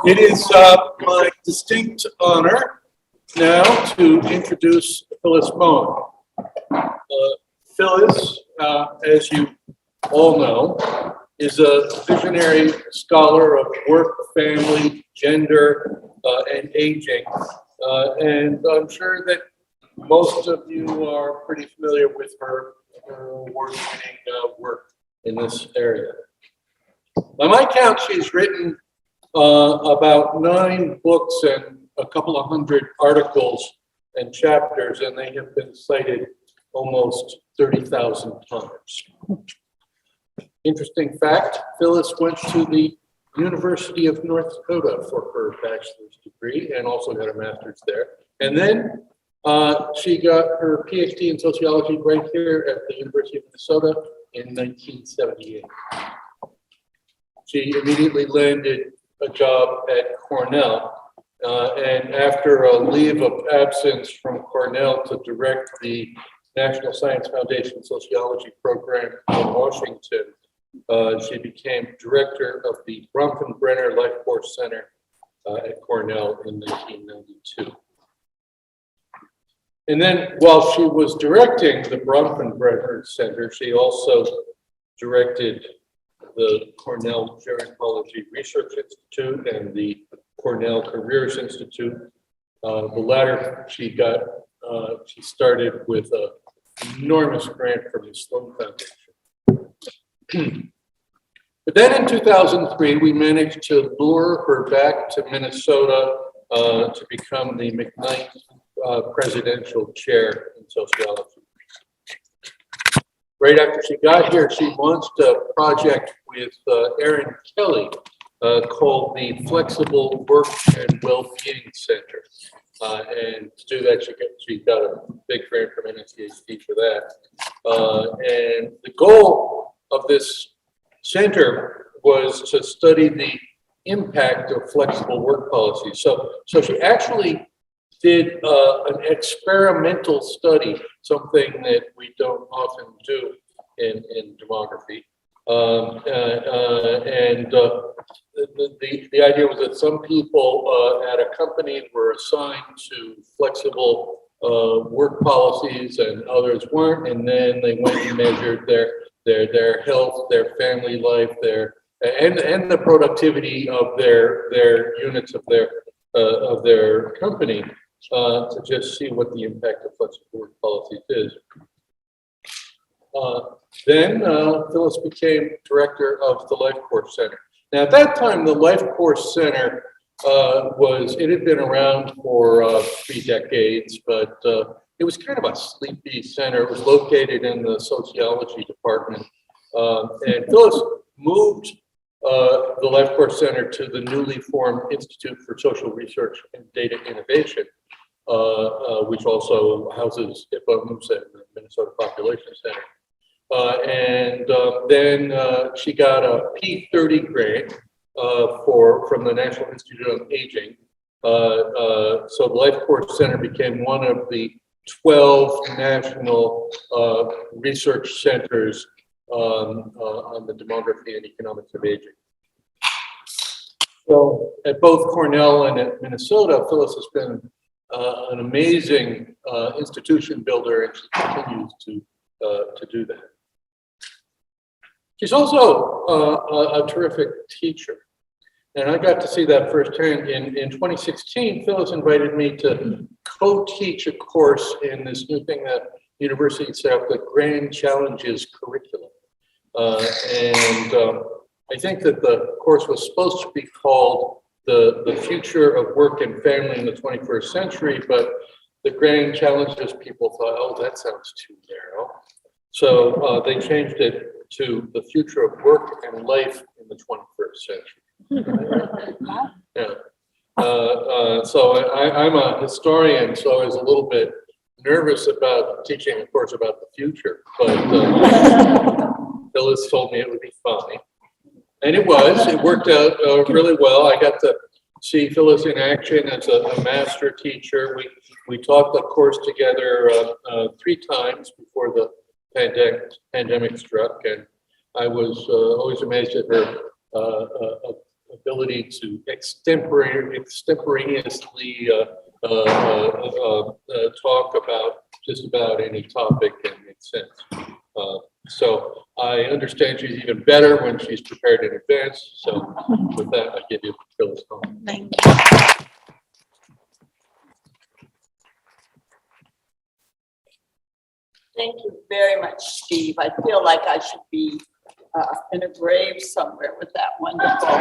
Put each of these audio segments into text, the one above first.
It is my distinct honor now to introduce Phillis Moen. Phillis, as you all know, is a visionary scholar of work, family, gender, and aging. And I'm sure that most of you are pretty familiar with her award-winning work in this area. By my count, she's written about 9 books and a couple of hundred articles and chapters, and they have been cited almost 30,000 times. Interesting fact, Phillis went to the University of North Dakota for her bachelor's degree and also got a master's there. And then she got her PhD in sociology right here at the University of Minnesota in 1978. She immediately landed a job at Cornell, and after a leave of absence from Cornell to direct the National Science Foundation Sociology Program in Washington, she became director of the Bronfenbrenner Life Course Center at Cornell in 1992. And then while she was directing the Bronfenbrenner Center, she also directed the Cornell Gerontology Research Institute and the Cornell Careers Institute. The latter she started with an enormous grant from the Sloan Foundation. But then in 2003, we managed to lure her back to Minnesota to become the McKnight Presidential Chair in Sociology. Right after she got here, she launched a project with Erin Kelly called the Flexible Work and Wellbeing Center. And to do that, she got a big grant from NCHD for that. And the goal of this center was to study the impact of flexible work policies. So she actually did an experimental study, something that we don't often do in demography. The idea was that some people at a company were assigned to flexible work policies and others weren't, and then they went and measured their health, their family life, and the productivity of their units of their company to just see what the impact of flexible work policies is. Then Phillis became director of the Life Course Center. Now at that time, the Life Course Center it had been around for 3 decades, but it was kind of a sleepy center. It was located in the sociology department. And Phillis moved the Life Course Center to the newly formed Institute for Social Research and Data Innovation, which also houses IPUMS and the Minnesota Population Center. Then she got a P30 grant from the National Institute on Aging. So the Life Course Center became one of the 12 national research centers on the demography and economics of aging. So at both Cornell and at Minnesota, Phillis has been an amazing institution builder, and she continues to do that. She's also a terrific teacher, and I got to see that firsthand. In 2016, Phillis invited me to co-teach a course in this new thing that universities set up, the Grand Challenges curriculum. I think that the course was supposed to be called the Future of Work and Family in the 21st Century, but the Grand Challenges people thought, oh, that sounds too narrow. So they changed it to the Future of Work and Life in the 21st Century. Yeah. So I'm a historian, so I was a little bit nervous about teaching a course about the future, but Phillis told me it would be fine. And it was. It worked out really well. I got to see Phillis in action as a master teacher. We taught the course together 3 times before the pandemic struck, and I was always amazed at her ability to extemporaneously talk about just about any topic and make sense. So I understand she's even better when she's prepared in advance. So with that, I give you Phillis Moen. Thank you. Thank you very much, Steve. I feel like I should be in a grave somewhere with that wonderful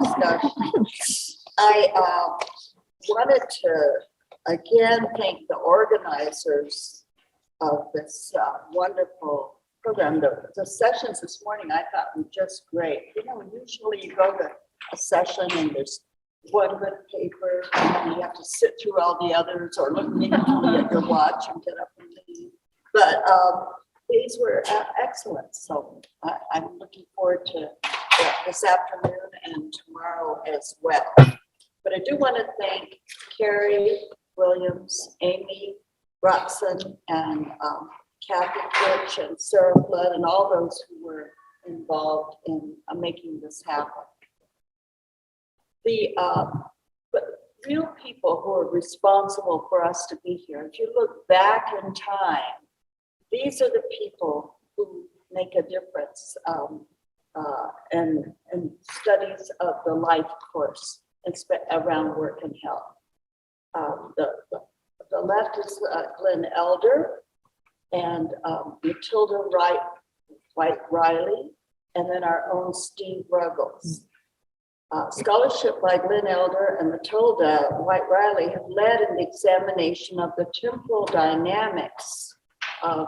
discussion. I wanted to again thank the organizers of this wonderful program. The sessions this morning I thought were just great. You know, usually you go to a session and there's one good paper and then you have to sit through all the others or look meaningfully at your watch and get up and leave. But these were excellent. So I'm looking forward to this afternoon and tomorrow as well. But I do want to thank Carrie Williams, Amy Roxon, and Kathy Fitch and Sarah Flood and all those who were involved in making this happen. But real people who are responsible for us to be here, if you look back in time, these are the people who make a difference in studies of the life course around work and health. The left is Glenn Elder and Matilda White Riley, and then our own Steve Ruggles. Scholarship by Glenn Elder and Matilda White Riley have led in the examination of the temporal dynamics of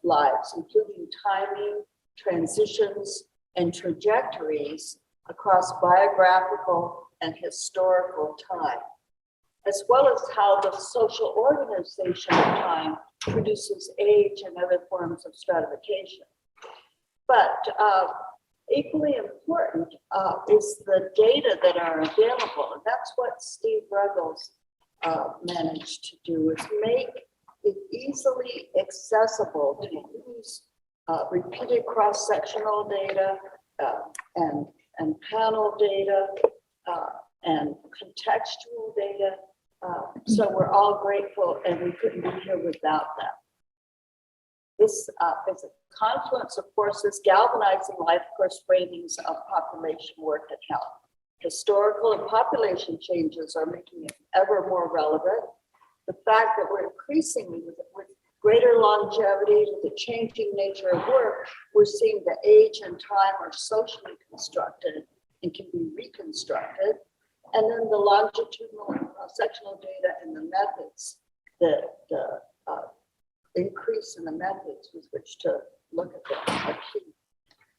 lives, including timing, transitions, and trajectories across biographical and historical time, as well as how the social organization of time produces age and other forms of stratification. But equally important is the data that are available, and that's what Steve Ruggles managed to do, is make it easily accessible to use repeated cross-sectional data and panel data and contextual data. So we're all grateful, and we couldn't be here without them. This is a confluence of forces galvanizing life course framings of population, work, and health. Historical and population changes are making it ever more relevant. The fact that we're increasingly, with greater longevity, with the changing nature of work, we're seeing that age and time are socially constructed and can be reconstructed. And then the longitudinal and cross-sectional data and the methods, the increase in the methods with which to look at them are key.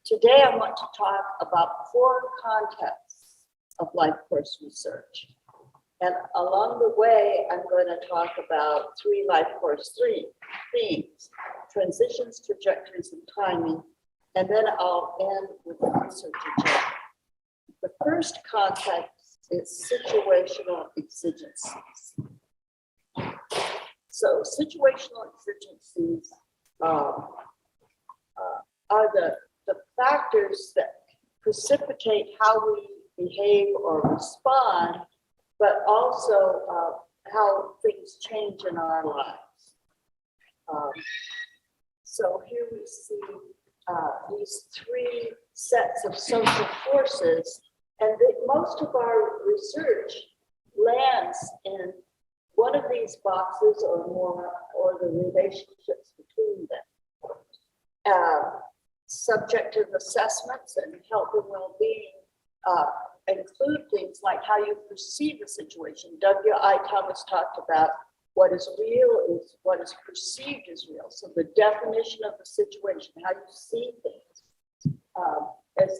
Today, I want to talk about 4 contexts of life course research. And along the way, I'm going to talk about 3 life course themes: transitions, trajectories, and timing. And then I'll end with the research agenda. The first context is situational exigencies. So situational exigencies are the factors that precipitate how we behave or respond, but also how things change in our lives. So here we see these 3 sets of social forces, and most of our research lands in one of these boxes or more, or the relationships between them. Subjective assessments and health and well-being include things like how you perceive a situation. W.I. Thomas talked about what is real is what is perceived as real. So the definition of the situation, how you see things. As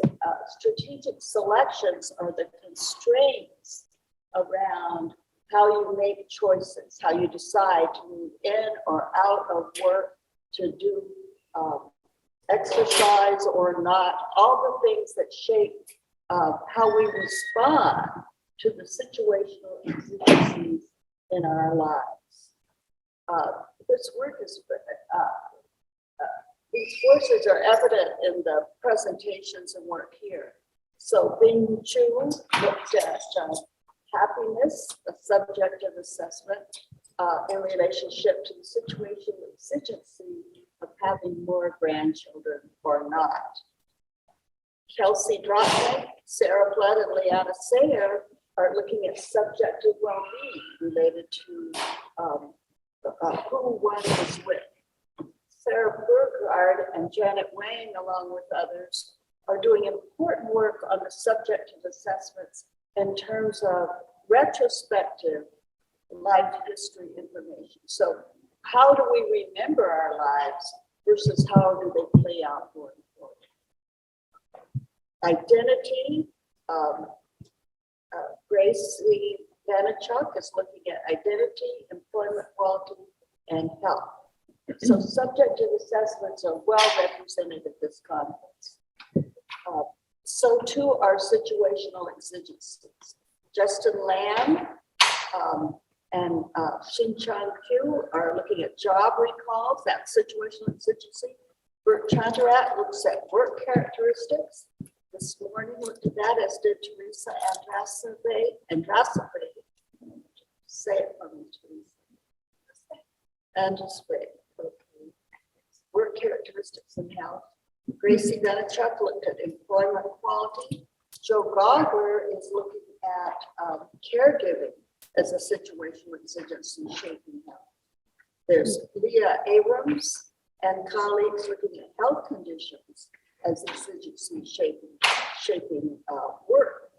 strategic selections are the constraints around how you make choices, how you decide to move in or out of work, to do exercise or not, all the things that shape how we respond to the situational exigencies in our lives. This work is, these forces are evident in the presentations and work here. So Bing Chu looked at happiness, a subjective assessment in relationship to the situational exigency of having more grandchildren or not. Kelsey Drotnick, Sarah Flood, and Leanna Sayer are looking at subjective well-being related to who one is with. Sarah Burgard and Janet Wang, along with others, are doing important work on the subjective assessments in terms of retrospective life history information. So how do we remember our lives versus how do they play out going forward? Identity, Gracie Vanichuk is looking at identity, employment quality, and health. So subjective assessments are well represented at this conference. So too are situational exigencies. Justin Lamb and Shin-Chan Kyu are looking at job recalls, that situational exigency. Bert Chandarat looks at work characteristics. This morning looked at that, as did Teresa Andrasove. Say it for me, Teresa. Andrasove. Okay. Work characteristics and health. Gracie Vanichuk looked at employment quality. Joe Gogler is looking at caregiving as a situational exigency shaping health. There's Leah Abrams and colleagues looking at health conditions as exigency shaping work.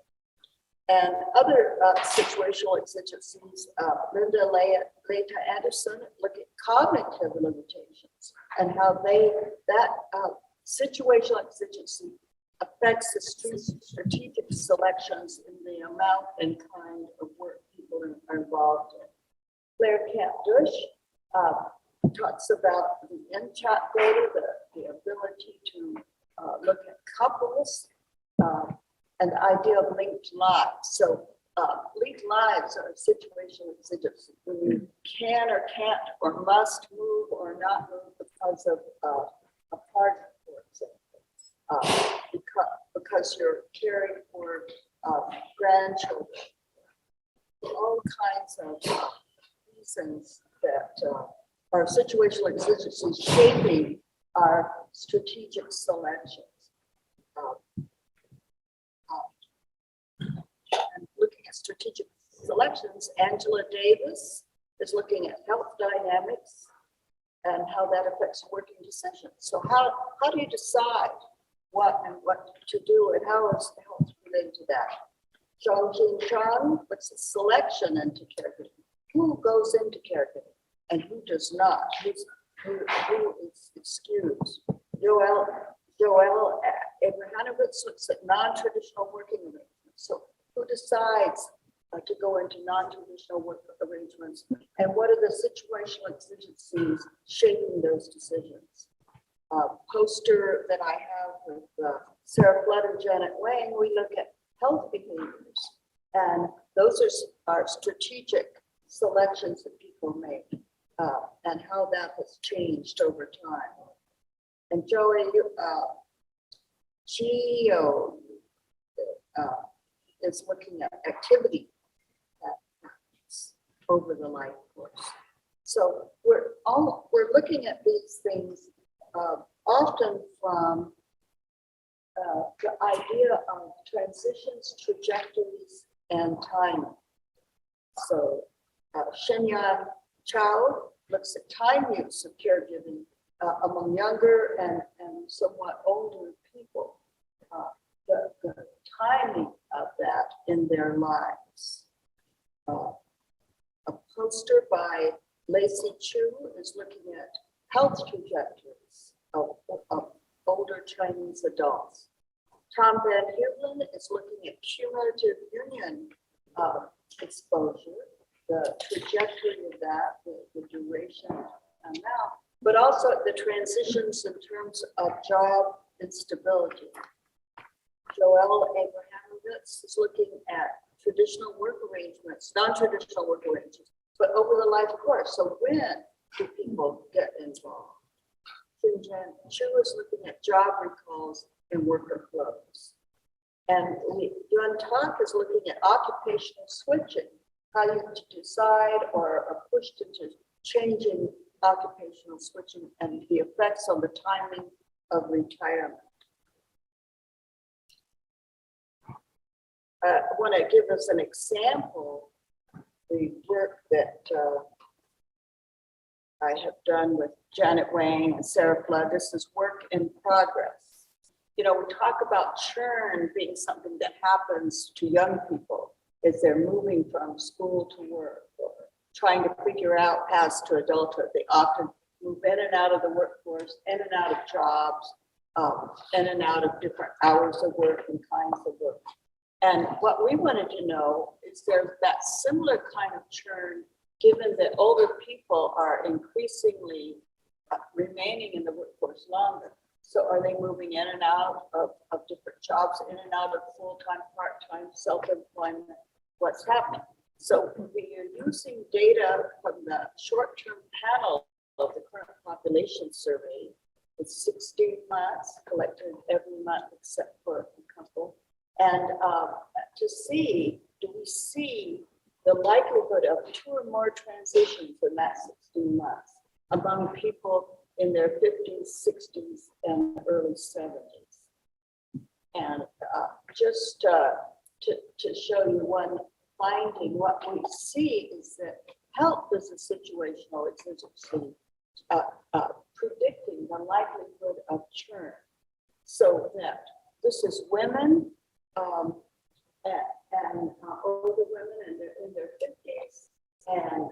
And other situational exigencies, Linda Leita Anderson look at cognitive limitations and how that situational exigency affects the strategic selections in the amount and kind of work people are involved in. Claire Camp-Dush talks about the in-chat data, the ability to look at couples and the idea of linked lives. So linked lives are situational exigency when you can or can't or must move or not move because of a partner, for example, because you're caring for grandchildren. All kinds of reasons that are situational exigencies shaping our strategic selections. And looking at strategic selections, Angela Davis is looking at health dynamics and how that affects working decisions. So how do you decide what to do and how is health related to that? Zhongjin Chan puts a selection into caregiving. Who goes into caregiving and who does not? Who is excused? Joel Abrahamovitz looks at non-traditional working arrangements. So who decides to go into non-traditional work arrangements and what are the situational exigencies shaping those decisions? Poster that I have with Sarah Flood and Janet Wang, we look at health behaviors, and those are strategic selections that people make and how that has changed over time. And Joey Gio is looking at activity over the life course. So we're looking at these things often from the idea of transitions, trajectories, and timing. So Shenyan Chao looks at time use of caregiving among younger and somewhat older people, the timing of that in their lives. A poster by Lacey Chu is looking at health trajectories of older Chinese adults. Tom Van Heuvelin is looking at cumulative union exposure, the trajectory of that, the duration amount, but also the transitions in terms of job instability. Joel Abrahamovitz is looking at traditional work arrangements, non-traditional work arrangements, but over the life course. So when do people get involved? Xinjiang Chu is looking at job recalls and worker flows. And Yuan Talk is looking at occupational switching, how you decide or are pushed into changing occupational switching and the effects on the timing of retirement. I want to give us an example, the work that I have done with Janet Wang and Sarah Flood. This is work in progress. You know, we talk about churn being something that happens to young people as they're moving from school to work or trying to figure out paths to adulthood. They often move in and out of the workforce, in and out of jobs, in and out of different hours of work and kinds of work. And what we wanted to know is there's that similar kind of churn, given that older people are increasingly remaining in the workforce longer. So are they moving in and out of different jobs, in and out of full-time, part-time, self-employment? What's happening? So we are using data from the short-term panel of the current population survey. It's 16 months, collected every month except for a couple. And to see, do we see the likelihood of 2 or more transitions in that 16 months among people in their 50s, 60s, and early 70s? And just to show you one finding, what we see is that health is a situational exigency, predicting the likelihood of churn. So that this is women and older women in their 50s and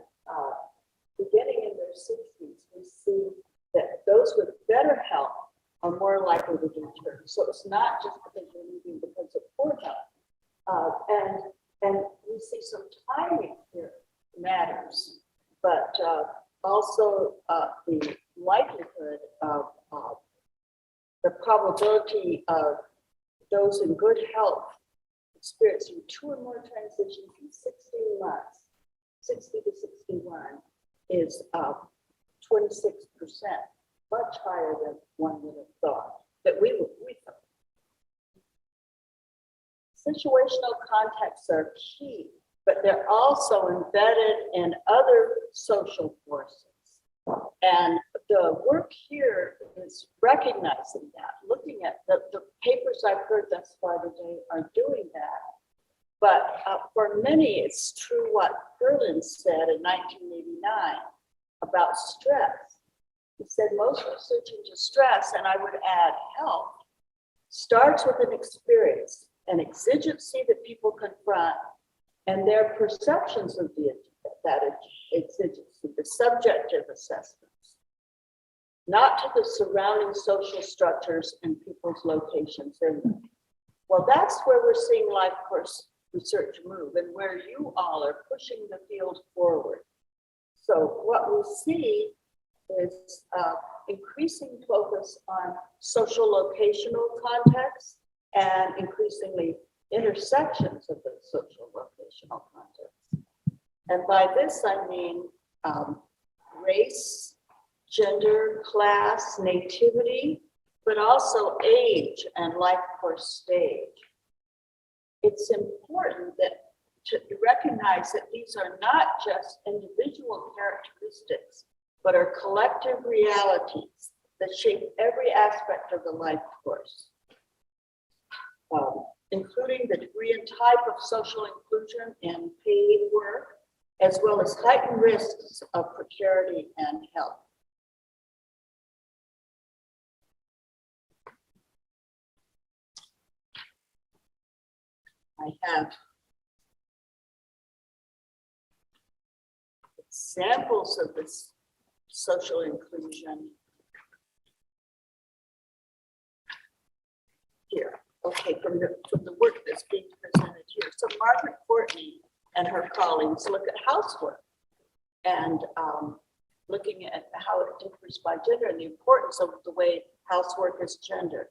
beginning in their 60s, we see that those with better health are more likely to return. So it's not just because you're leaving because of poor health. And we see some timing here matters, but also the likelihood of the probability of those in good health experiencing 2 or more transitions in 16 months, 60 to 61, is 26%, much higher than one would have thought, that we thought. Situational contexts are key, but they're also embedded in other social forces. And the work here is recognizing that, looking at the papers I've heard thus far today are doing that. But for many, it's true what Berlin said in 1989 about stress. He said most research into stress, and I would add health, starts with an experience, an exigency that people confront, and their perceptions of that exigency, the subjective assessments, not to the surrounding social structures and people's locations in them. Well, that's where we're seeing life course research move and where you all are pushing the field forward. So what we see is increasing focus on social locational context and increasingly intersections of the social locational context. And by this, I mean race, gender, class, nativity, but also age and life course stage. It's important that to recognize that these are not just individual characteristics, but are collective realities that shape every aspect of the life course, including the degree and type of social inclusion and paid work, as well as heightened risks of precarity and health. I have examples of this social inclusion here. Okay, from the work that's being presented here. So Margaret Courtney and her colleagues look at housework and looking at how it differs by gender and the importance of the way housework is gendered.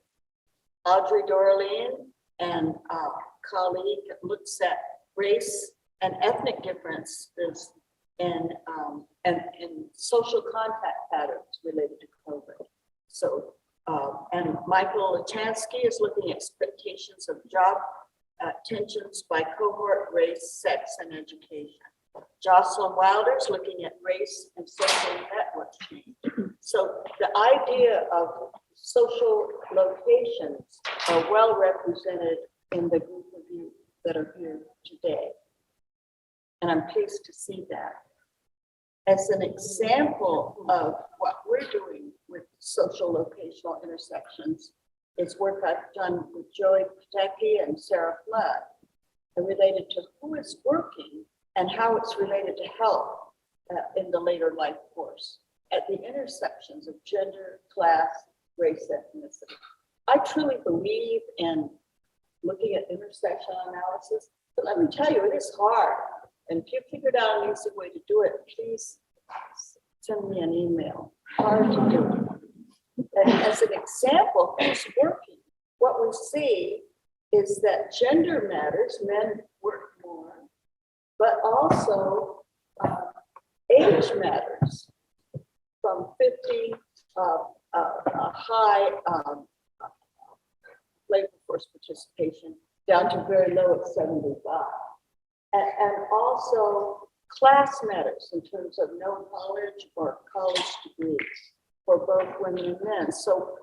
Audrey Dorleen and colleague looks at race and ethnic differences in social contact patterns related to COVID. So And Michael Latansky is looking at expectations of job tensions by cohort, race, sex, and education. Jocelyn Wilder is looking at race and social network change. So the idea of social locations are well represented in the group of you that are here today. And I'm pleased to see that. As an example of what we're doing with social locational intersections is work I've done with Joey Pateki and Sarah Flood, related to who is working and how it's related to health in the later life course at the intersections of gender, class, race, ethnicity. I truly believe in looking at intersectional analysis, but let me tell you, it is hard. And if you figured out an easy way to do it, please send me an email. Hard to do. And as an example, who's working? What we see is that gender matters, men work more, but also age matters. From 50, high labor force participation down to very low at 75. And also class matters in terms of no college or college degrees for both women and men. So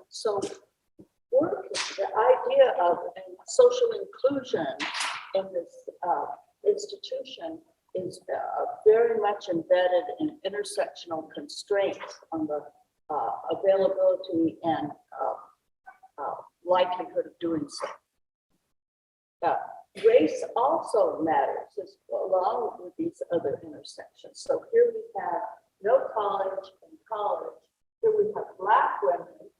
work, the idea of social inclusion in this institution is very much embedded in intersectional constraints on the availability and likelihood of doing so. Race also matters as along with these other intersections. So here we have no college and college. Here we have Black women,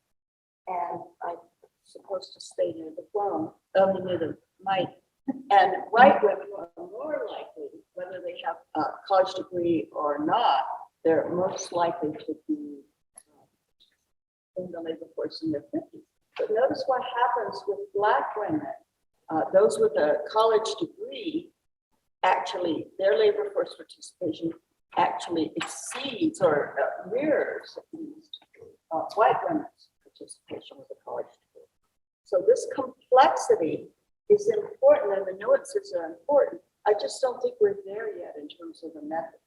and I'm supposed to stay near the phone, near the mic, and white women are more likely, whether they have a college degree or not, they're most likely to be in the labor force in their 50s. But notice what happens with Black women. Those with a college degree, actually, their labor force participation actually exceeds or mirrors at least white women's participation with a college degree. So this complexity is important and the nuances are important. I just don't think we're there yet in terms of the methods.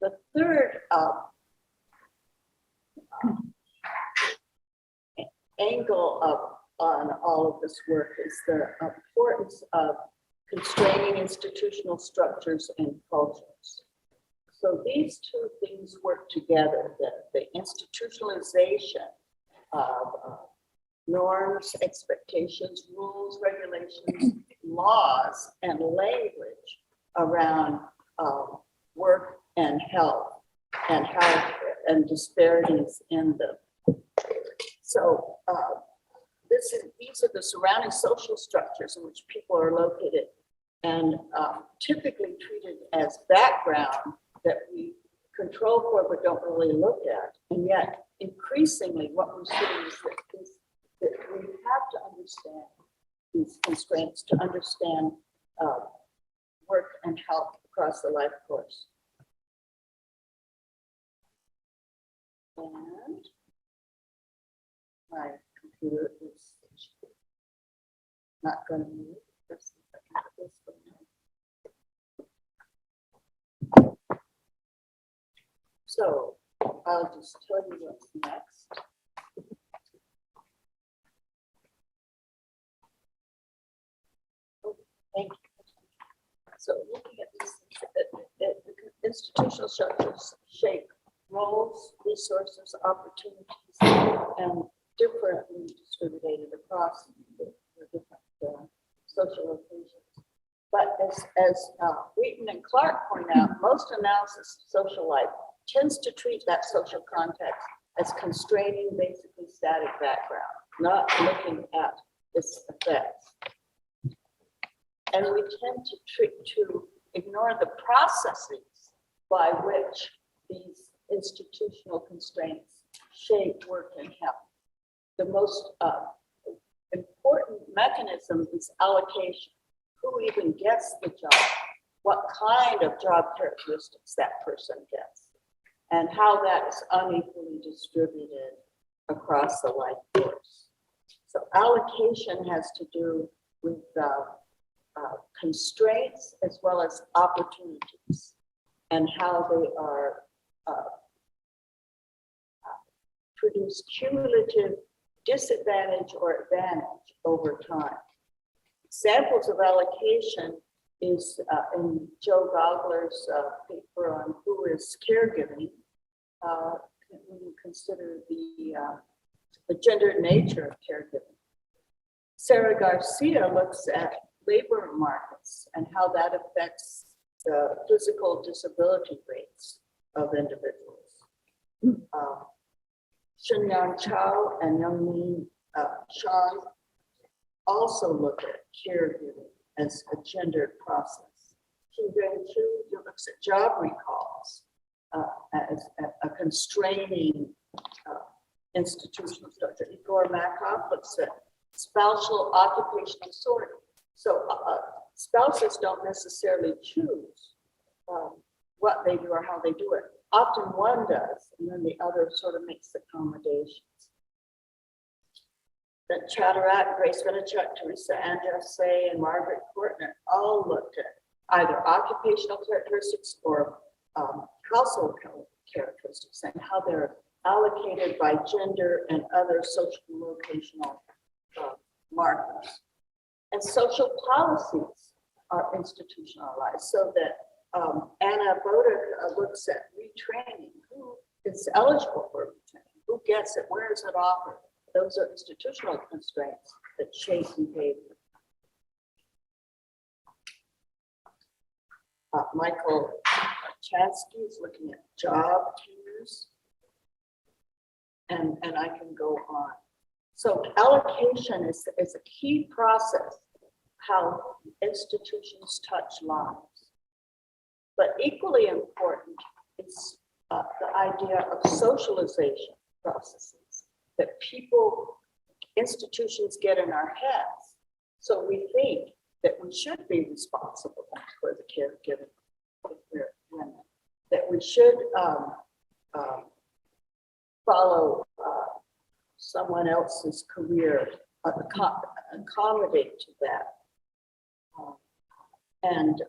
The third angle on all of this work is the importance of constraining institutional structures and cultures. So these two things work together, the institutionalization of norms, expectations, rules, regulations, laws, and language around work and health and disparities in them. So these are the surrounding social structures in which people are located and typically treated as background that we control for but don't really look at. And yet, increasingly, what we're seeing is that we have to understand these constraints to understand work and health across the life course. And my computer is not going to move. So I'll just tell you what's next. Oh, thank you. So looking at these, the institutional structures shape roles, resources, opportunities, and differently distributed across the different social locations. But as Wheaton and Clark point out, most analysis of social life tends to treat that social context as constraining, basically static background, not looking at its effects. And we tend to ignore the processes by which these institutional constraints shape work and health. The most important mechanism is allocation. Who even gets the job? What kind of job characteristics that person gets? And how that is unequally distributed across the life course. So allocation has to do with constraints as well as opportunities and how they are produce cumulative disadvantage or advantage over time. Examples of allocation is in Joe Gogler's paper on who is caregiving. When you consider the gendered nature of caregiving. Sarah Garcia looks at labor markets and how that affects the physical disability rates of individuals. Shunyang Chao and Youngmin Sean also look at caregiving as a gendered process. Qingren Chu looks at job recalls as a constraining institutional structure. Igor Makov looks at spousal occupational sorting. So spouses don't necessarily choose what they do or how they do it. Often one does, and then the other sort of makes accommodations. That Chatterat, Grace Vinichuk, Teresa Andresse, and Margaret Courtner all looked at either occupational characteristics or household characteristics and how they're allocated by gender and other social locational markers. And social policies are institutionalized so that Anna Boda looks at retraining. Who is eligible for retraining? Who gets it? Where is it offered? Those are institutional constraints that shape behavior. Michael Chansky is looking at job tenures, and I can go on. So allocation is a key process, how institutions touch lives. But equally important is the idea of socialization processes that institutions get in our heads. So we think that we should be responsible for the caregiving of women, that we should follow someone else's career, accommodate to that. And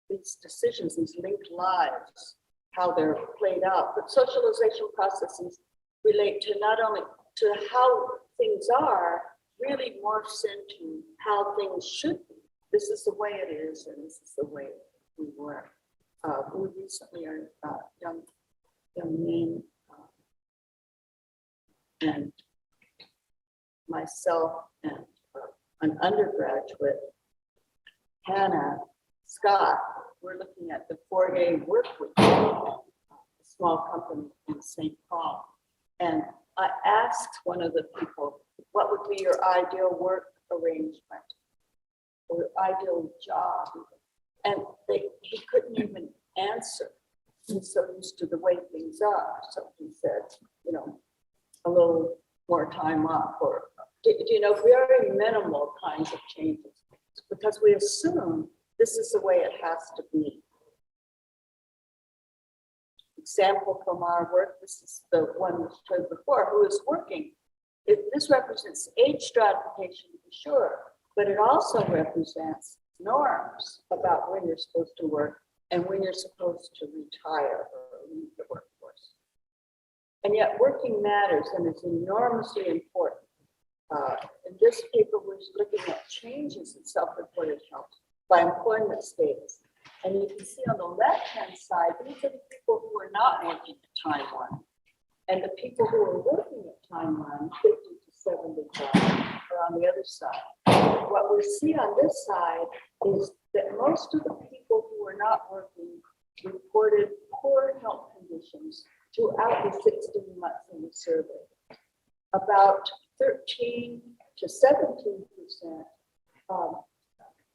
these decisions, these linked lives, how they're played out. But socialization processes relate to not only to how things are, really morphs into how things should be. This is the way it is, and this is the way we were. We recently are young men and myself and an undergraduate, Hannah Scott, we're looking at the 4-day work week, a small company in St. Paul. And I asked one of the people, what would be your ideal work arrangement or ideal job? And he couldn't even answer. He's so used to the way things are. So he said, a little more time off, or, very minimal kinds of changes, because we assume this is the way it has to be. Example from our work, this is the one we showed before, who is working. This represents age stratification, for sure, but it also represents norms about when you're supposed to work and when you're supposed to retire or leave the workforce. And yet working matters and is enormously important. In this paper, we're looking at changes in self-reported health by employment status. And you can see on the left-hand side, these are the people who are not working at time one. And the people who are working at time one, 50 to 75, are on the other side. What we see on this side is that most of the people who are not working reported poor health conditions throughout the 16 months in the survey. About 13 to 17%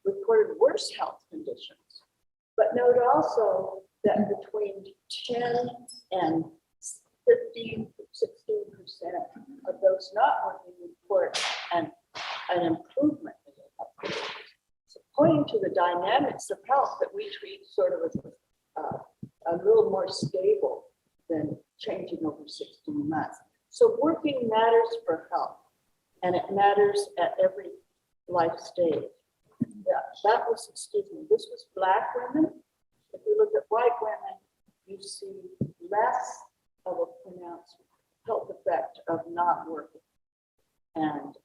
reported worse health conditions. But note also that between 10 and 15 to 16% of those not working report an improvement in their health conditions. So pointing to the dynamics of health that we treat sort of as a little more stable than changing over 16 months. So working matters for health, and it matters at every life stage. Yeah, that was, this was Black women. If you look at white women, you see less of a pronounced health effect of not working, and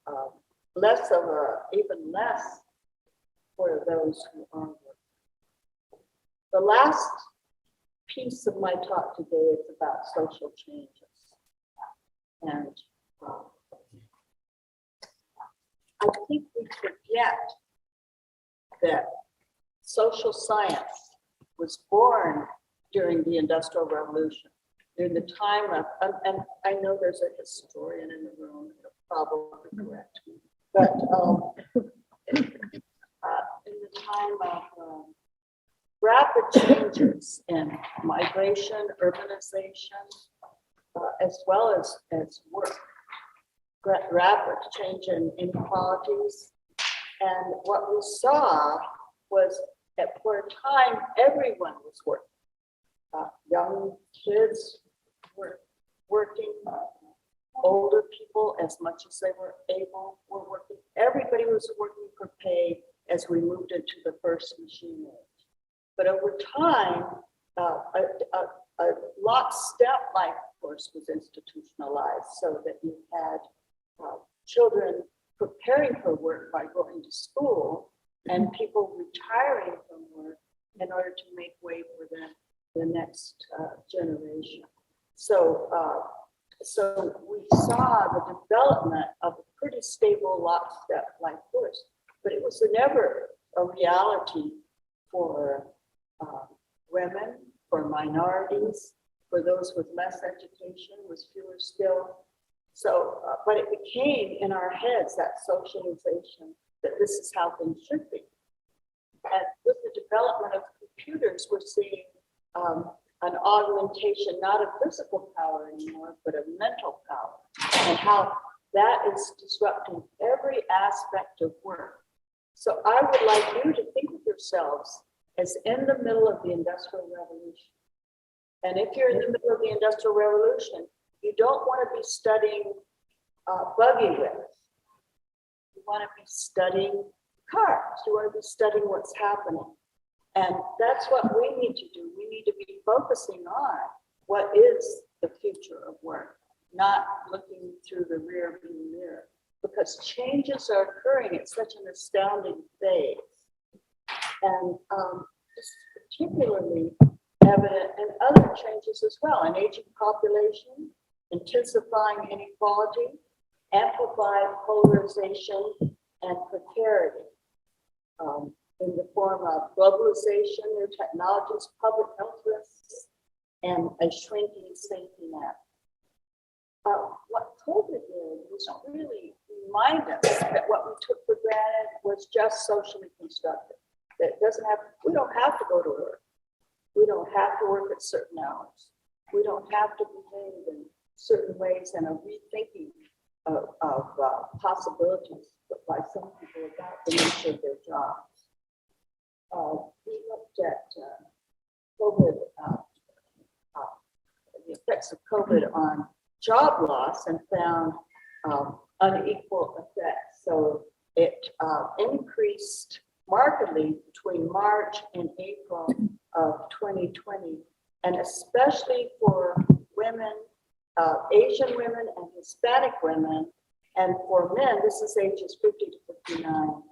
less of a, even less for those who are working. The last piece of my talk today is about social changes. And I think we forget that social science was born during the Industrial Revolution, during the time of, and I know there's a historian in the room, it'll probably correct me, but in the time of rapid changes in migration, urbanization, as well as work, rapid change in inequalities. And what we saw was that for a time, everyone was working. Young kids were working, older people, as much as they were able, were working. Everybody was working for pay as we moved into the first machine age. But over time, a lockstep life course was institutionalized so that you had children preparing for work by going to school and people retiring from work in order to make way for the next generation. So, so we saw the development of a pretty stable lockstep life course, but it was never a reality for women, for minorities, for those with less education, with fewer skills. So, but it became in our heads that socialization that this is how things should be. And with the development of computers, we're seeing an augmentation, not of physical power anymore, but of mental power, and how that is disrupting every aspect of work. So I would like you to think of yourselves as in the middle of the Industrial Revolution. And if you're in the middle of the Industrial Revolution, you don't want to be studying buggy whips. You want to be studying cars. You want to be studying what's happening. And that's what we need to do. We need to be focusing on what is the future of work, not looking through the rear view mirror, because changes are occurring at such an astounding phase. And this is particularly evident in other changes as well, an aging population, intensifying inequality, amplified polarization, and precarity in the form of globalization, new technologies, public health risks, and a shrinking safety net. What COVID did was really remind us that what we took for granted was just socially constructed. That it doesn't have, we don't have to go to work. We don't have to work at certain hours. We don't have to behave in certain ways, and a rethinking of possibilities by some people about the nature of their jobs. We looked at COVID, the effects of COVID on job loss, and found unequal effects. So it increased markedly between March and April of 2020, and especially for women, Asian women and Hispanic women, and for men, this is ages 50 to 59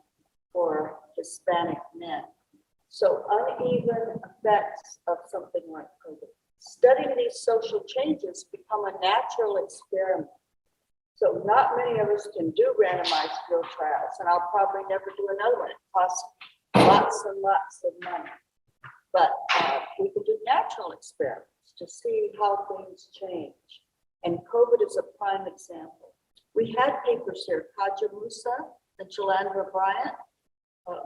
for Hispanic men. So uneven effects of something like COVID. Studying these social changes become a natural experiment. So not many of us can do randomized field trials, and I'll probably never do another one. It costs lots and lots of money. But we can do natural experiments to see how things change. And COVID is a prime example. We had papers here, Kaja Musa and Jalandra Bryant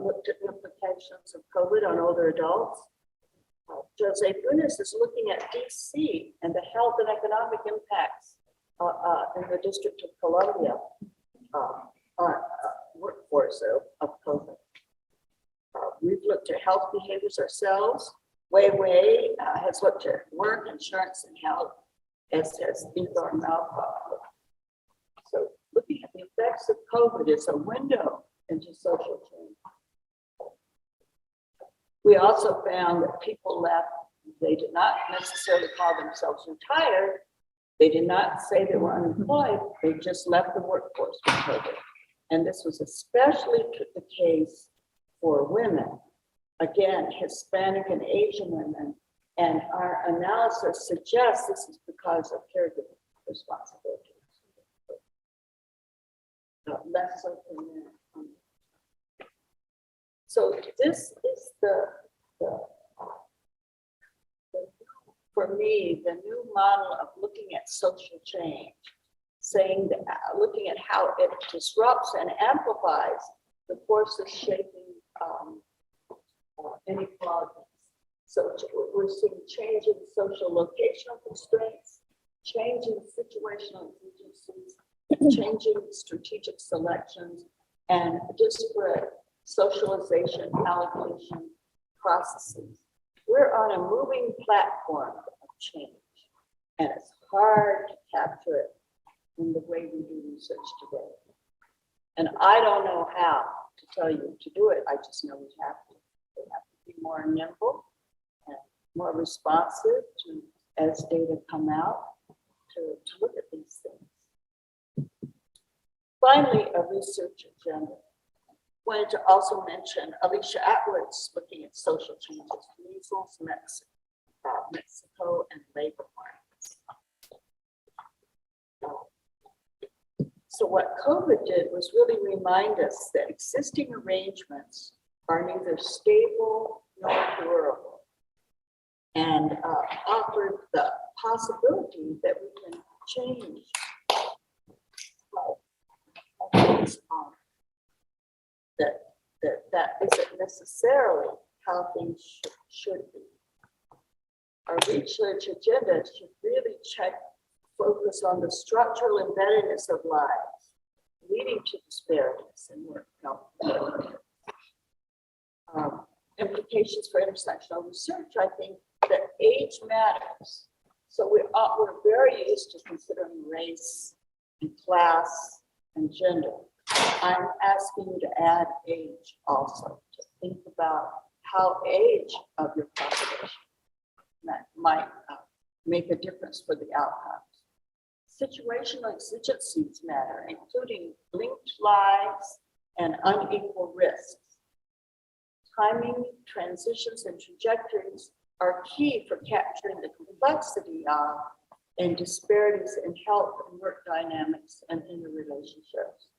looked at the implications of COVID on older adults. Jose Funes is looking at DC and the health and economic impacts in the District of Columbia workforce of COVID. We've looked at health behaviors ourselves. Wei has looked at work, insurance, and health. as has Igor Malkoff. So looking at the effects of COVID is a window into social change. We also found that people left, they did not necessarily call themselves retired. They did not say they were unemployed. They just left the workforce with COVID. And this was especially the case for women. Again, Hispanic and Asian women. And our analysis suggests this is because of caregiving responsibilities. Less so for men. So this is for me, the new model of looking at social change, saying that, looking at how it disrupts and amplifies the forces shaping inequalities. So we're seeing change in social locational constraints, change in situational exigencies, changing strategic selections, and disparate socialization allocation processes. We're on a moving platform of change, and it's hard to capture it in the way we do research today. And I don't know how to tell you to do it. I just know we have to. We have to be more nimble and more responsive to, as data come out, to look at these things. Finally, a research agenda. Wanted to also mention Alicia Atwood's looking at social changes, measles, Mexico, and labor markets. So what COVID did was really remind us that existing arrangements are neither stable nor durable, and offered the possibility that we can change things that isn't necessarily how things should be. Our research agenda should really focus on the structural embeddedness of lives, leading to disparities in work health. Implications for intersectional research, I think that age matters. So we're very used to considering race and class and gender. I'm asking you to add age also, to think about how age of your population might make a difference for the outcomes. Situational exigencies matter, including linked lives and unequal risks. Timing, transitions, and trajectories are key for capturing the complexity of and disparities in health and work dynamics and interrelationships.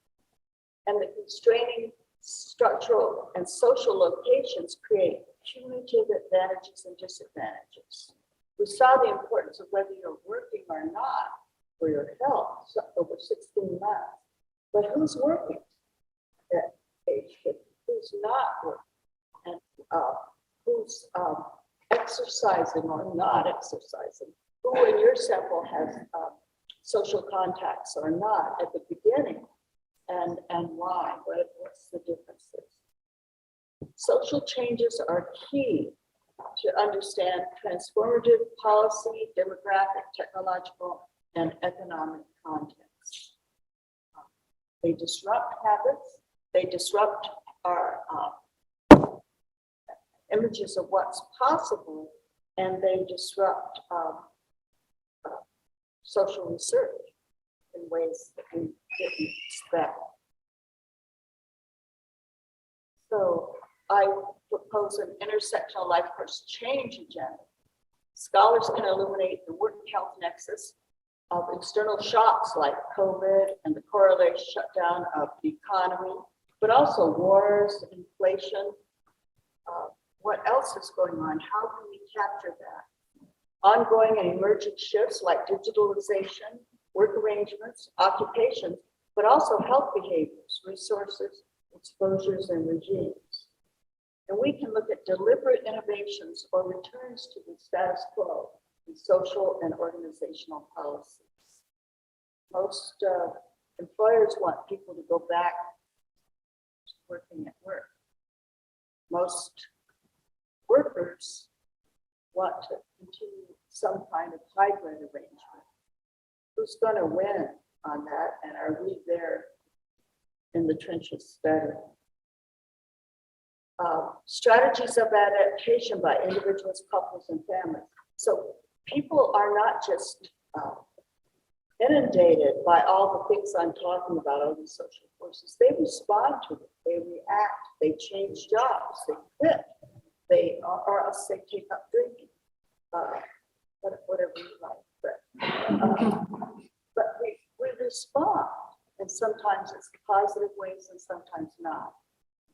And the constraining structural and social locations create cumulative advantages and disadvantages. We saw the importance of whether you're working or not for your health over 16 months. But who's working at age 50? Who's not working? And who's exercising or not exercising? Who in your sample has social contacts or not at the beginning? And why? What's the differences? Social changes are key to understand transformative policy, demographic, technological, and economic contexts. They disrupt habits, they disrupt our images of what's possible, and they disrupt social research in ways that we didn't expect. So I propose an intersectional life course change agenda. Scholars can illuminate the work health nexus of external shocks like COVID and the correlated shutdown of the economy, but also wars, inflation. What else is going on? How can we capture that? Ongoing and emerging shifts like digitalization, work arrangements, occupations, but also health behaviors, resources, exposures, and regimes. And we can look at deliberate innovations or returns to the status quo in social and organizational policies. Most employers want people to go back to working at work. Most workers want to continue some kind of hybrid arrangement. who's going to win on that, and are we there in the trenches better? Strategies of adaptation by individuals, couples, and families. So people are not just inundated by all the things I'm talking about, all these social forces. They respond to it, they react, they change jobs, they quit, or else they take up drinking, whatever you like. But we respond, and sometimes it's positive ways and sometimes not.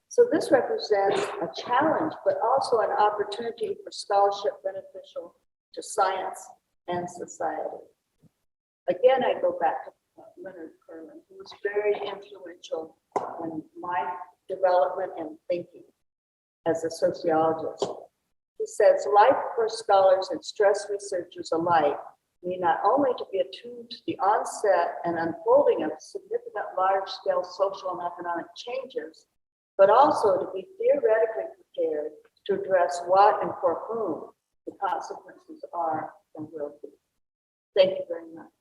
So this represents a challenge, but also an opportunity for scholarship beneficial to science and society. Again, I go back to Leonard Perlin, who was very influential in my development and thinking as a sociologist. He says, life for scholars and stress researchers alike need not only to be attuned to the onset and unfolding of significant large-scale social and economic changes, but also to be theoretically prepared to address what and for whom the consequences are and will be. Thank you very much.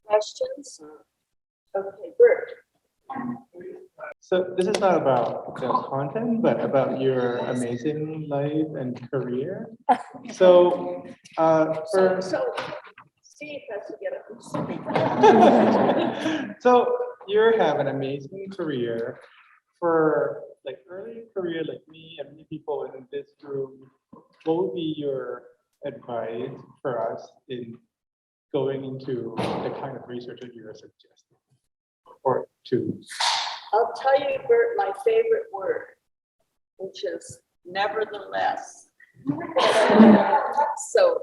Questions? Okay, Bert. So this is not about the content, but about your amazing life and career. So, So Steve has to get up. so you have an amazing career. For like early career, like me and many people in this room, what would be your advice for us in going into the kind of research that you are suggesting, or to? I'll tell you, Bert, my favorite word, which is nevertheless. So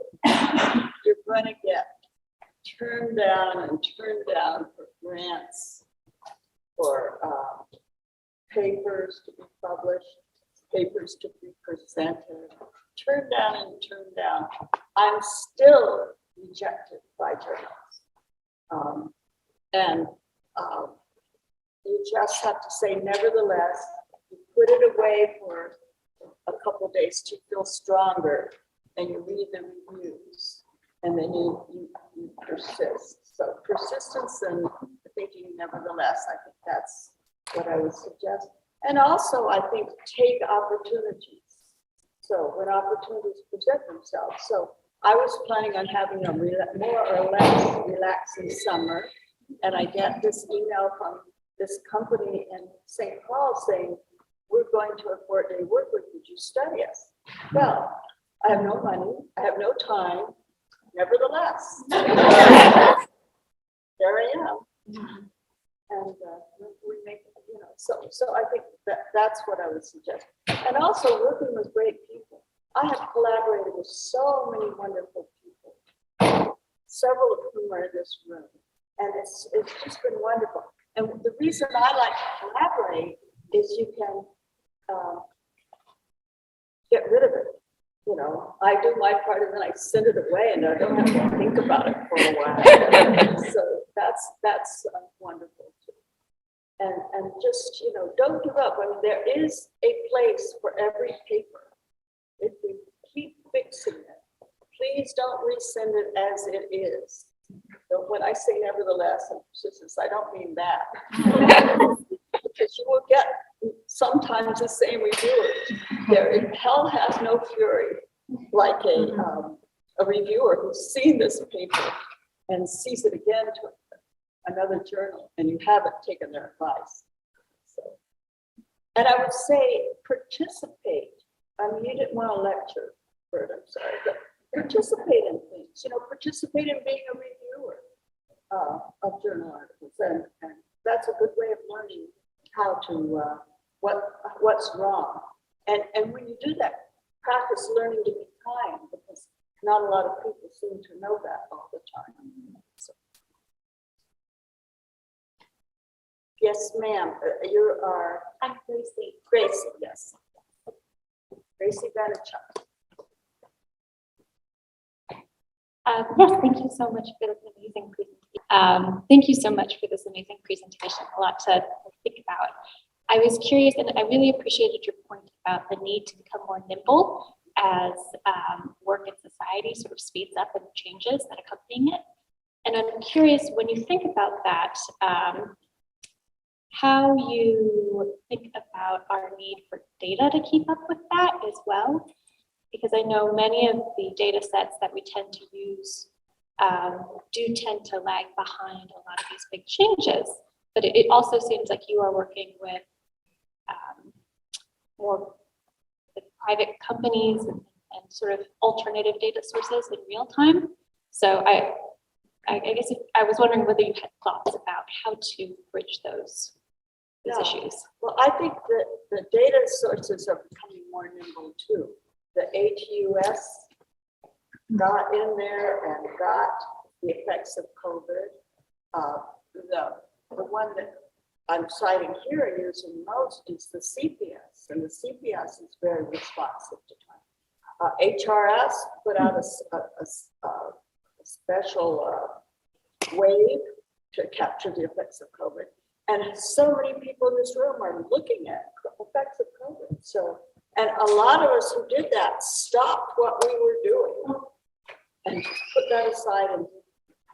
you're going to get turned down for grants, for papers to be published, papers to be presented, turned down. I'm still rejected by journals. You just have to say, nevertheless, you put it away for a couple of days to feel stronger, and you read the reviews, and then you persist. So persistence and thinking, nevertheless, I think that's what I would suggest. And also, I think, take opportunities. So when opportunities present themselves. So I was planning on having a more or less relaxing summer, and I get this email from this company in St. Paul saying, we're going to a 4-day work week, would you study us? Well, I have no money, I have no time, nevertheless. There I am. And we make, so I think that's what I would suggest. And also working with great people. I have collaborated with so many wonderful people, several of whom are in this room. And it's just been wonderful. And the reason I like to collaborate is you can get rid of it. I do my part and then I send it away and I don't have to think about it for a while. So that's wonderful too. And just, don't give up. I mean, there is a place for every paper. If we keep fixing it, please don't resend it as it is. So when I say nevertheless and persistence, I don't mean that. Because you will get sometimes the same reviewers. Hell has no fury like a reviewer who's seen this paper and sees it again to another journal, and you haven't taken their advice. So, and I would say participate. I mean, you didn't want to lecture, Bert, I'm sorry, but participate in things. Participate in being a reviewer of journal articles, and that's a good way of learning how to what's wrong. And when you do that, practice learning to be kind, because not a lot of people seem to know that all the time. So. Yes, ma'am. You are. I'm Gracie. Gracie, yes. Gracie Vanichuk. Yes, thank you so much for this amazing presentation. Thank you so much for this amazing presentation. A lot to think about. I was curious, and I really appreciated your point about the need to become more nimble as work in society sort of speeds up and changes that accompanying it. And I'm curious, when you think about that, how you think about our need for data to keep up with that as well, because I know many of the data sets that we tend to use do tend to lag behind a lot of these big changes. But it also seems like you are working with more with private companies and sort of alternative data sources in real time. So I guess I was wondering whether you had thoughts about how to bridge those issues. Well, I think that the data sources are becoming more nimble too. The ATUS got in there and got the effects of COVID. The one that I'm citing here and using most is the CPS, and the CPS is very responsive to time. HRS put out a special wave to capture the effects of COVID. And so many people in this room are looking at the effects of COVID. So, and a lot of us who did that stopped what we were doing and just put that aside and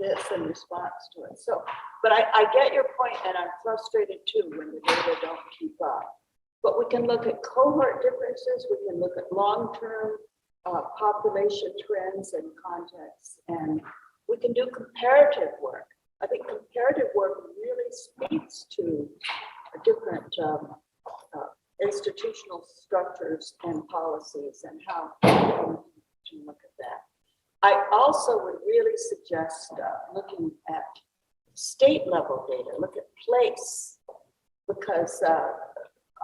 did this in response to it. So, but I get your point, and I'm frustrated too when the data don't keep up. But we can look at cohort differences, we can look at long-term population trends and contexts, and we can do comparative work. I think comparative work really speaks to different institutional structures and policies and how to look at that. I also would really suggest looking at state level data, look at place, because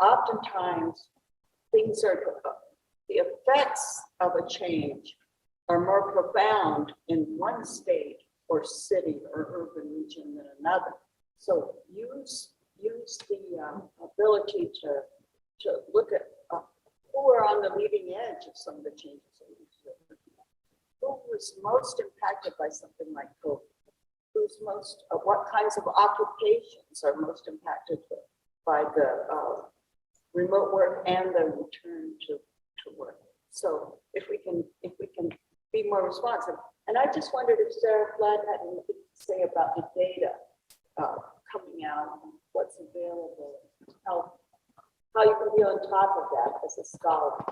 oftentimes things are, the effects of a change are more profound in one state or city or urban region than another. So use the ability to look at who are on the leading edge of some of the changes. Who was most impacted by something like COVID? Who's most, what kinds of occupations are most impacted by the remote work and the return to work? So if we can be more responsive. And I just wondered if Sarah Flood had anything to say about the data coming out, what's available, how you can be on top of that as a scholar.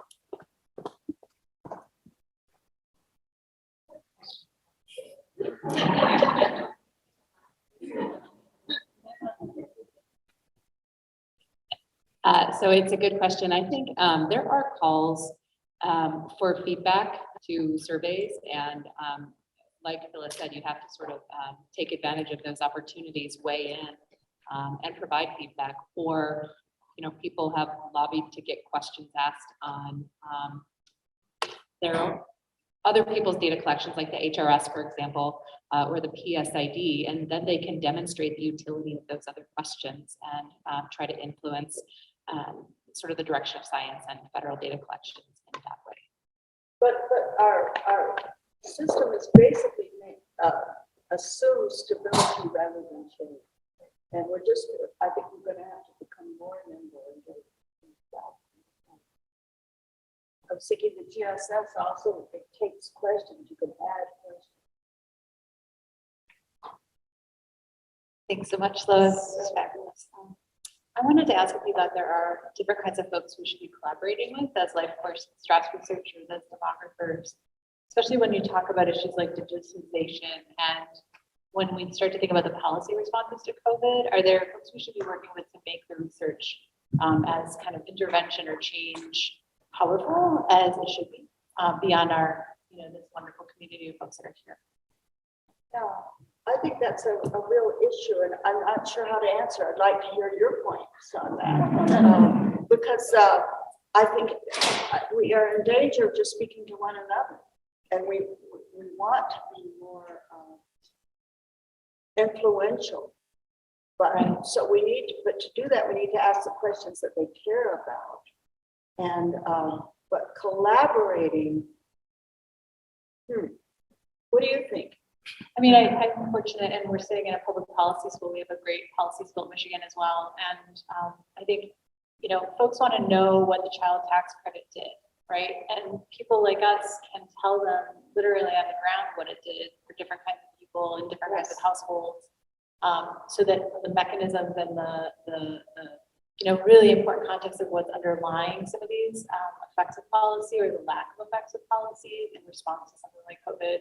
So it's a good question. I think there are calls for feedback to surveys, and like Phyllis said, you have to sort of take advantage of those opportunities, weigh in, and provide feedback. Or, you know, people have lobbied to get questions asked on their other people's data collections, like the HRS, for example, or the PSID, and then they can demonstrate the utility of those other questions and try to influence sort of the direction of science and federal data collections in that way. But our system is basically assumes stability rather than change, and I think we're going to have to become more nimble and get that. I was thinking the GSS also, it takes questions, you can add questions. Thanks so much, Lois. This is fabulous. I wanted to ask you that there are different kinds of folks we should be collaborating with as life course straps researchers, as demographers, especially when you talk about issues like digitization, and when we start to think about the policy responses to COVID, are there folks we should be working with to make the research as kind of intervention or change powerful as it should be beyond our, this wonderful community of folks that are here? Yeah, I think that's a real issue, and I'm not sure how to answer. I'd like to hear your points on that, because I think we are in danger of just speaking to one another, and we want to be more influential. But Right. so we need to, but to do that, we need to ask the questions that they care about, and but collaborating. What do you think? I mean, I'm fortunate, and we're sitting in a public policy school. We have a great policy school at Michigan as well. And I think you know, folks want to know what the child tax credit did, right? And people like us can tell them literally on the ground what it did for different kinds of people in different kinds of households. So that the mechanisms and the you know, really important context of what's underlying some of these effects of policy or the lack of effects of policy in response to something like COVID.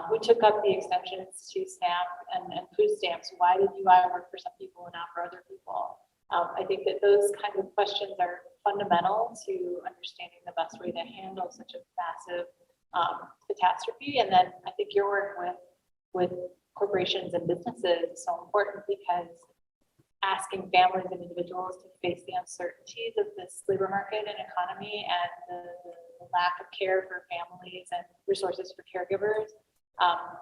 We took up the extensions to SNAP and food stamps. Why did UI work for some people and not for other people? I think that those kinds of questions are fundamental to understanding the best way to handle such a massive catastrophe. And then I think your work with corporations and businesses is so important, because asking families and individuals to face the uncertainties of this labor market and economy and the lack of care for families and resources for caregivers.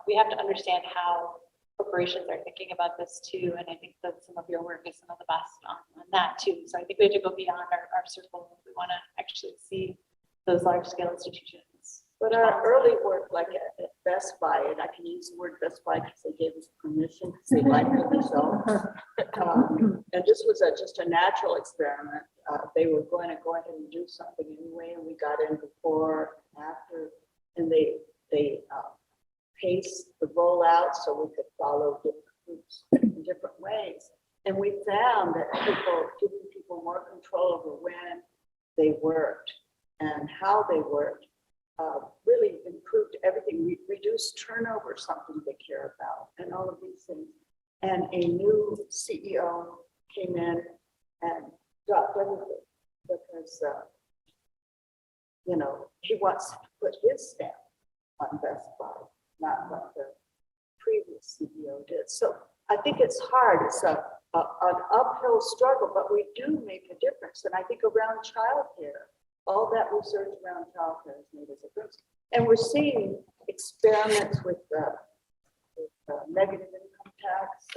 We have to understand how corporations are thinking about this too. And I think that some of your work is some of the best on that too. So I think we have to go beyond our circle if we want to actually see those large scale institutions. But our early work, like at Best Buy, and I can use the word Best Buy because they gave us permission because they liked the results. And this was just a natural experiment. They were going to go ahead and do something anyway, and we got in before and after, and they paced the rollout so we could follow different groups in different ways. And we found that giving people more control over when they worked and how they worked really improved everything. We reduced turnover, something they care about, and all of these things. And a new CEO came in and dropped everything because, you know, he wants to put his stamp on Best Buy, not what the previous CEO did. So I think it's hard. It's an uphill struggle, but we do make a difference. And I think around childcare, all that research around childcare has made a difference. And we're seeing experiments with negative income tax.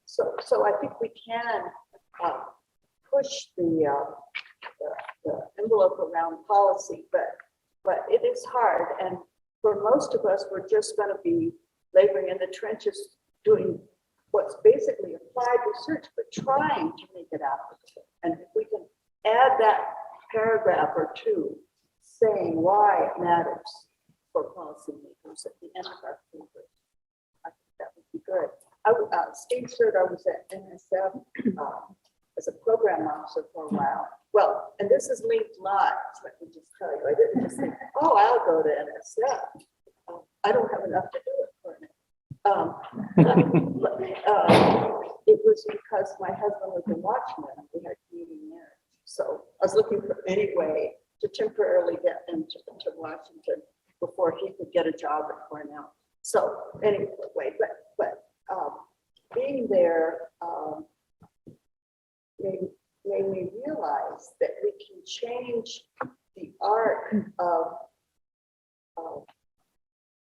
So I think we can push the envelope around policy, but it is hard. And for most of us, we're just going to be laboring in the trenches, doing what's basically applied research, but trying to make it applicable. And if we can add that paragraph or two saying why it matters for policymakers at the end of our paper, I think that would be good. Steve said I was at NSF as a program officer for a while. Well, and this is linked live, let me just tell you. I didn't just think, oh, I'll go to NSF. I don't have enough to do it for it. It was because my husband was a watchman. We had community marriage. So I was looking for any way to temporarily get into Washington before he could get a job at Cornell. So anyway, but being there made me realize that we can change the arc of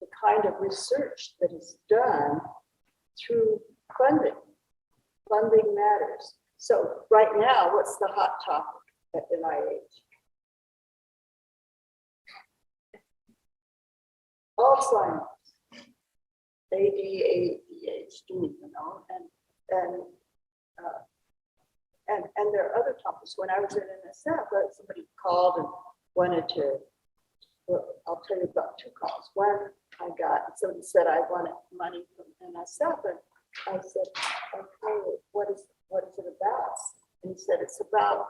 the kind of research that is done through funding. Funding matters. So right now, what's the hot topic at NIH? Alzheimer's, ADHD, you know, and there are other topics. When I was in NSF, somebody called and wanted to. Well, I'll tell you about two calls. One, somebody said I wanted money from NSF, and I said, okay, what is it about? And he said it's about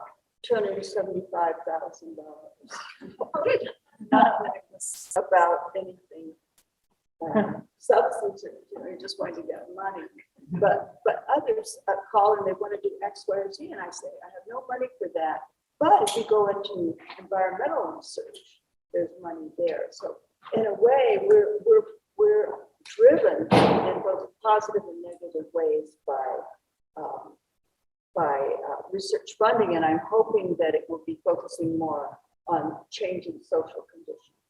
$275,000. Not about anything substantive. You know, you're just going to get money. But others call and they want to do X, Y, or Z, and I say I have no money for that. But if you go into environmental research, there's money there. So in a way, we're driven in both positive and negative ways by research funding, and I'm hoping that it will be focusing more on changing social conditions.